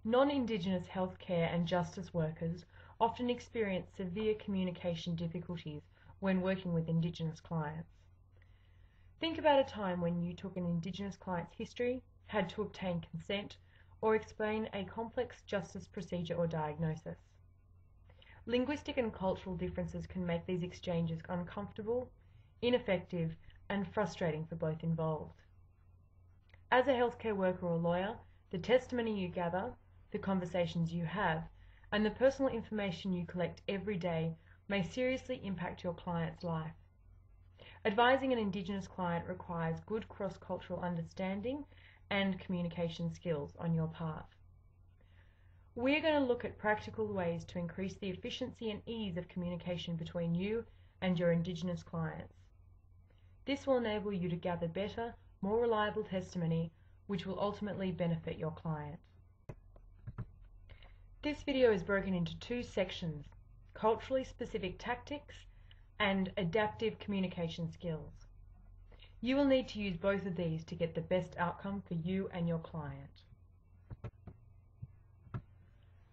Non-Indigenous healthcare and justice workers often experience severe communication difficulties when working with Indigenous clients. Think about a time when you took an Indigenous client's history, had to obtain consent, or explain a complex justice procedure or diagnosis. Linguistic and cultural differences can make these exchanges uncomfortable, ineffective, and frustrating for both involved. As a healthcare worker or lawyer, the testimony you gather, the conversations you have, and the personal information you collect every day may seriously impact your client's life. Advising an Indigenous client requires good cross-cultural understanding and communication skills on your part. We're going to look at practical ways to increase the efficiency and ease of communication between you and your Indigenous clients. This will enable you to gather better, more reliable testimony, which will ultimately benefit your client. This video is broken into two sections: culturally specific tactics and adaptive communication skills. You will need to use both of these to get the best outcome for you and your client.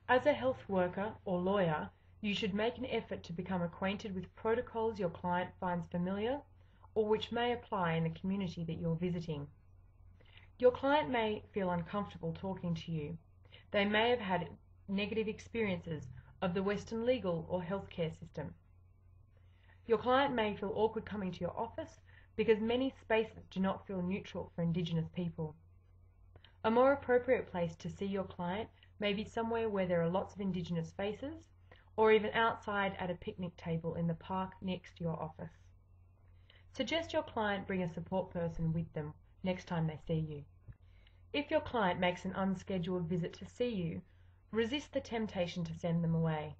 As a health worker or lawyer, you should make an effort to become acquainted with protocols your client finds familiar or which may apply in the community that you're visiting. Your client may feel uncomfortable talking to you. They may have had negative experiences of the Western legal or healthcare system. Your client may feel awkward coming to your office because many spaces do not feel neutral for Indigenous people. A more appropriate place to see your client may be somewhere where there are lots of Indigenous faces, or even outside at a picnic table in the park next to your office. Suggest your client bring a support person with them next time they see you. If your client makes an unscheduled visit to see you, resist the temptation to send them away.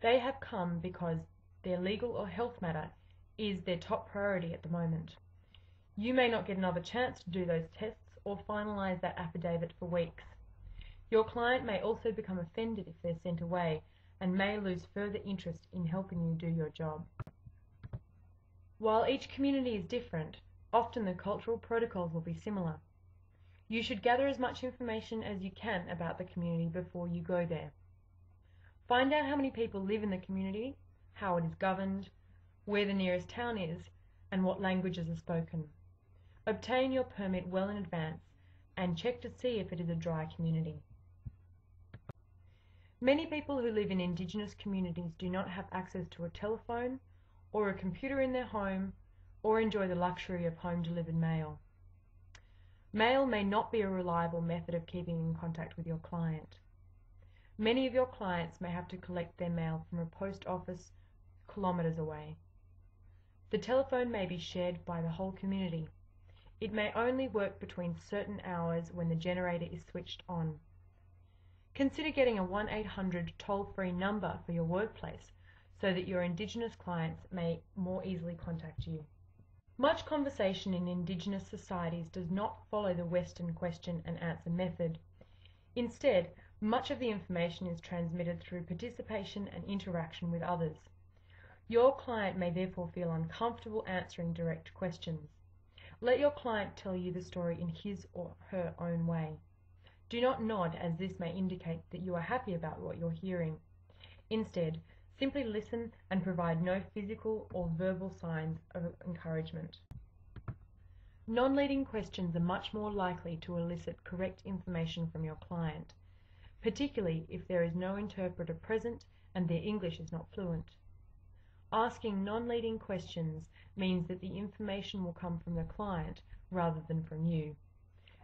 They have come because their legal or health matter is their top priority at the moment. You may not get another chance to do those tests or finalize that affidavit for weeks. Your client may also become offended if they're sent away and may lose further interest in helping you do your job. While each community is different, often the cultural protocols will be similar. You should gather as much information as you can about the community before you go there. Find out how many people live in the community, how it is governed, where the nearest town is, and what languages are spoken. Obtain your permit well in advance and check to see if it is a dry community. Many people who live in Indigenous communities do not have access to a telephone or a computer in their home or enjoy the luxury of home-delivered mail. Mail may not be a reliable method of keeping in contact with your client. Many of your clients may have to collect their mail from a post office kilometres away. The telephone may be shared by the whole community. It may only work between certain hours when the generator is switched on. Consider getting a 1-800 toll-free number for your workplace so that your Indigenous clients may more easily contact you. Much conversation in Indigenous societies does not follow the Western question and answer method. Instead, much of the information is transmitted through participation and interaction with others. Your client may therefore feel uncomfortable answering direct questions. Let your client tell you the story in his or her own way. Do not nod, as this may indicate that you are happy about what you're hearing. Instead, simply listen and provide no physical or verbal signs of encouragement. Non-leading questions are much more likely to elicit correct information from your client, particularly if there is no interpreter present and their English is not fluent. Asking non-leading questions means that the information will come from the client rather than from you.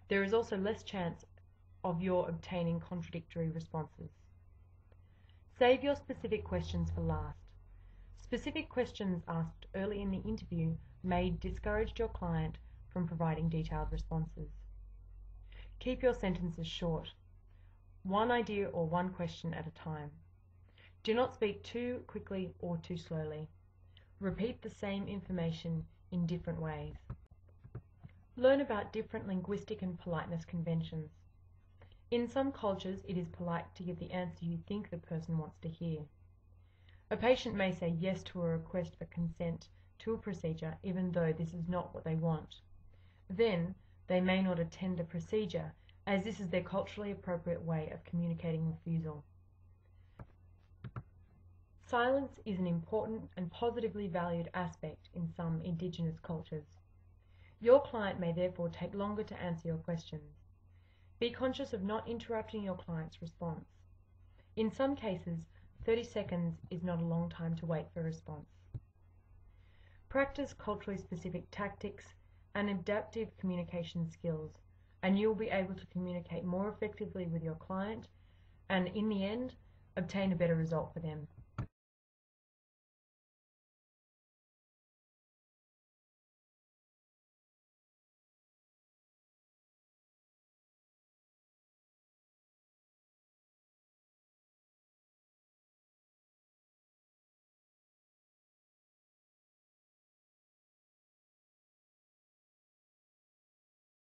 There is also less chance of your obtaining contradictory responses. Save your specific questions for last. Specific questions asked early in the interview may discourage your client from providing detailed responses. Keep your sentences short. One idea or one question at a time. Do not speak too quickly or too slowly. Repeat the same information in different ways. Learn about different linguistic and politeness conventions. In some cultures, it is polite to give the answer you think the person wants to hear. A patient may say yes to a request for consent to a procedure even though this is not what they want. Then, they may not attend the procedure as this is their culturally appropriate way of communicating refusal. Silence is an important and positively valued aspect in some Indigenous cultures. Your client may therefore take longer to answer your questions. Be conscious of not interrupting your client's response. In some cases, 30 seconds is not a long time to wait for a response. Practice culturally specific tactics and adaptive communication skills, and you will be able to communicate more effectively with your client and, in the end, obtain a better result for them.